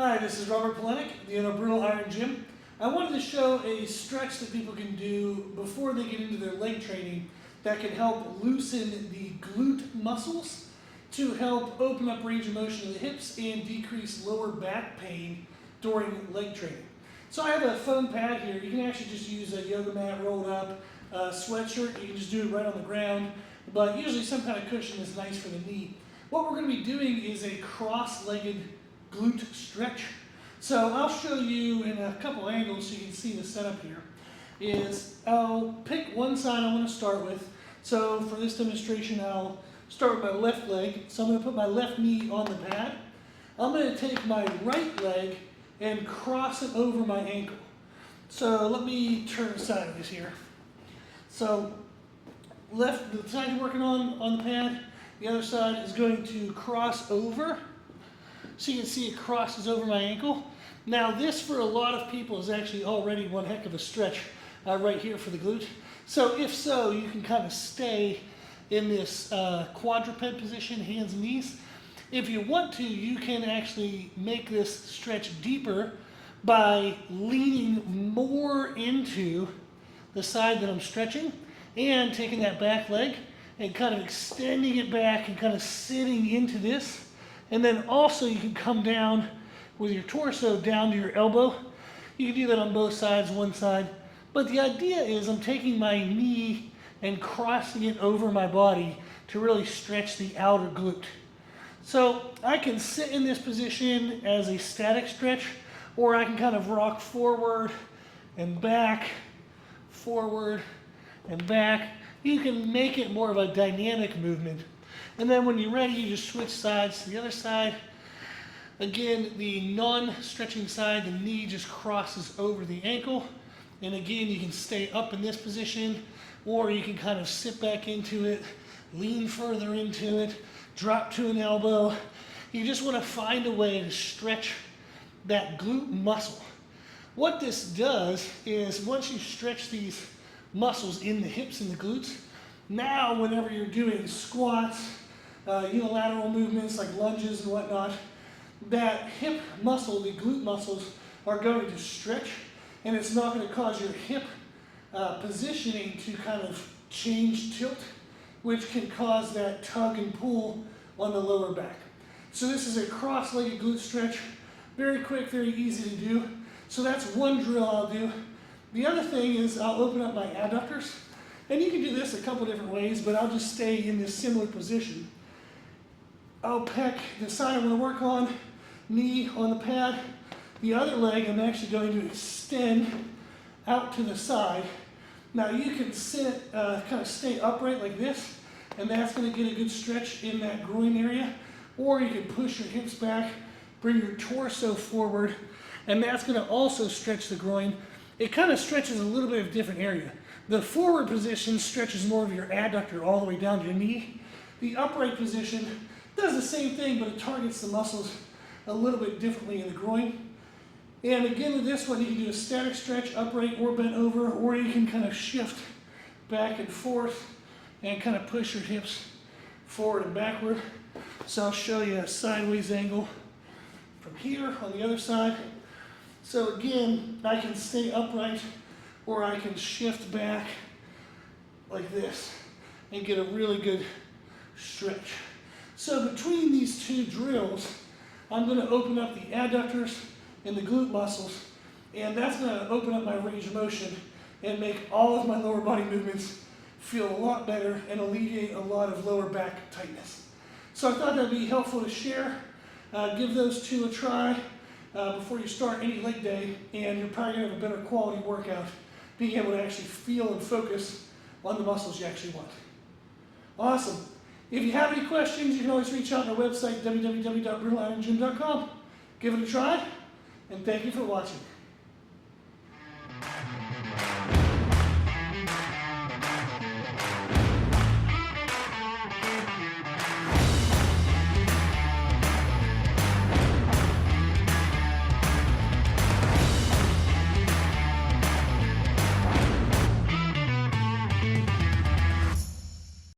Hi, this is Robert Polenic, the owner of Brutal Iron Gym. I wanted to show a stretch that people can do before they get into their leg training that can help loosen the glute muscles to help open up range of motion of the hips and decrease lower back pain during leg training. So I have a foam pad here. You can actually just use a yoga mat rolled up, a sweatshirt. You can just do it right on the ground, but usually some kind of cushion is nice for the knee. What we're going to be doing is a cross-legged glute stretch. So I'll show you in a couple angles so you can see the setup here. I'll pick one side I want to start with. So for this demonstration, I'll start with my left leg. So I'm going to put my left knee on the pad. I'm going to take my right leg and cross it over my ankle. So let me turn sideways here. So the side you're working on the pad, the other side is going to cross over. So you can see it crosses over my ankle. Now this for a lot of people is actually already one heck of a stretch right here for the glute. So if so, you can kind of stay in this quadruped position, hands and knees. If you want to, you can actually make this stretch deeper by leaning more into the side that I'm stretching and taking that back leg and kind of extending it back and kind of sitting into this. And then also you can come down with your torso down to your elbow. You can do that on both sides, one side. But the idea is I'm taking my knee and crossing it over my body to really stretch the outer glute. So I can sit in this position as a static stretch, or I can kind of rock forward and back, forward and back. You can make it more of a dynamic movement. And then when you're ready, you just switch sides to the other side. Again, the non-stretching side, the knee just crosses over the ankle. And again, you can stay up in this position, or you can kind of sit back into it, lean further into it, drop to an elbow. You just want to find a way to stretch that glute muscle. What this does is once you stretch these muscles in the hips and the glutes, now whenever you're doing squats, unilateral movements like lunges and whatnot, that hip muscle, the glute muscles, are going to stretch, and it's not going to cause your hip positioning to kind of change tilt, which can cause that tug and pull on the lower back. So this is a cross-legged glute stretch. Very quick, very easy to do. So that's one drill I'll do. The other thing is I'll open up my adductors. And you can do this a couple different ways, but I'll just stay in this similar position. I'll peck the side I'm going to work on, knee on the pad. The other leg I'm actually going to extend out to the side. Now you can sit, kind of stay upright like this, and that's going to get a good stretch in that groin area. Or you can push your hips back, bring your torso forward, and that's going to also stretch the groin. It kind of stretches a little bit of a different area. The forward position stretches more of your adductor all the way down to your knee. The upright position does the same thing, but it targets the muscles a little bit differently in the groin. And again, with this one, you can do a static stretch, upright or bent over, or you can kind of shift back and forth and kind of push your hips forward and backward. So I'll show you a sideways angle from here on the other side. So again, I can stay upright, or I can shift back like this and get a really good stretch. So between these two drills, I'm going to open up the adductors and the glute muscles, and that's going to open up my range of motion and make all of my lower body movements feel a lot better and alleviate a lot of lower back tightness. So I thought that would be helpful to share. Give those two a try before you start any leg day, and you're probably going to have a better quality workout, being able to actually feel and focus on the muscles you actually want. Awesome. If you have any questions, you can always reach out on our website, www.brutalirongym.com. Give it a try, and thank you for watching.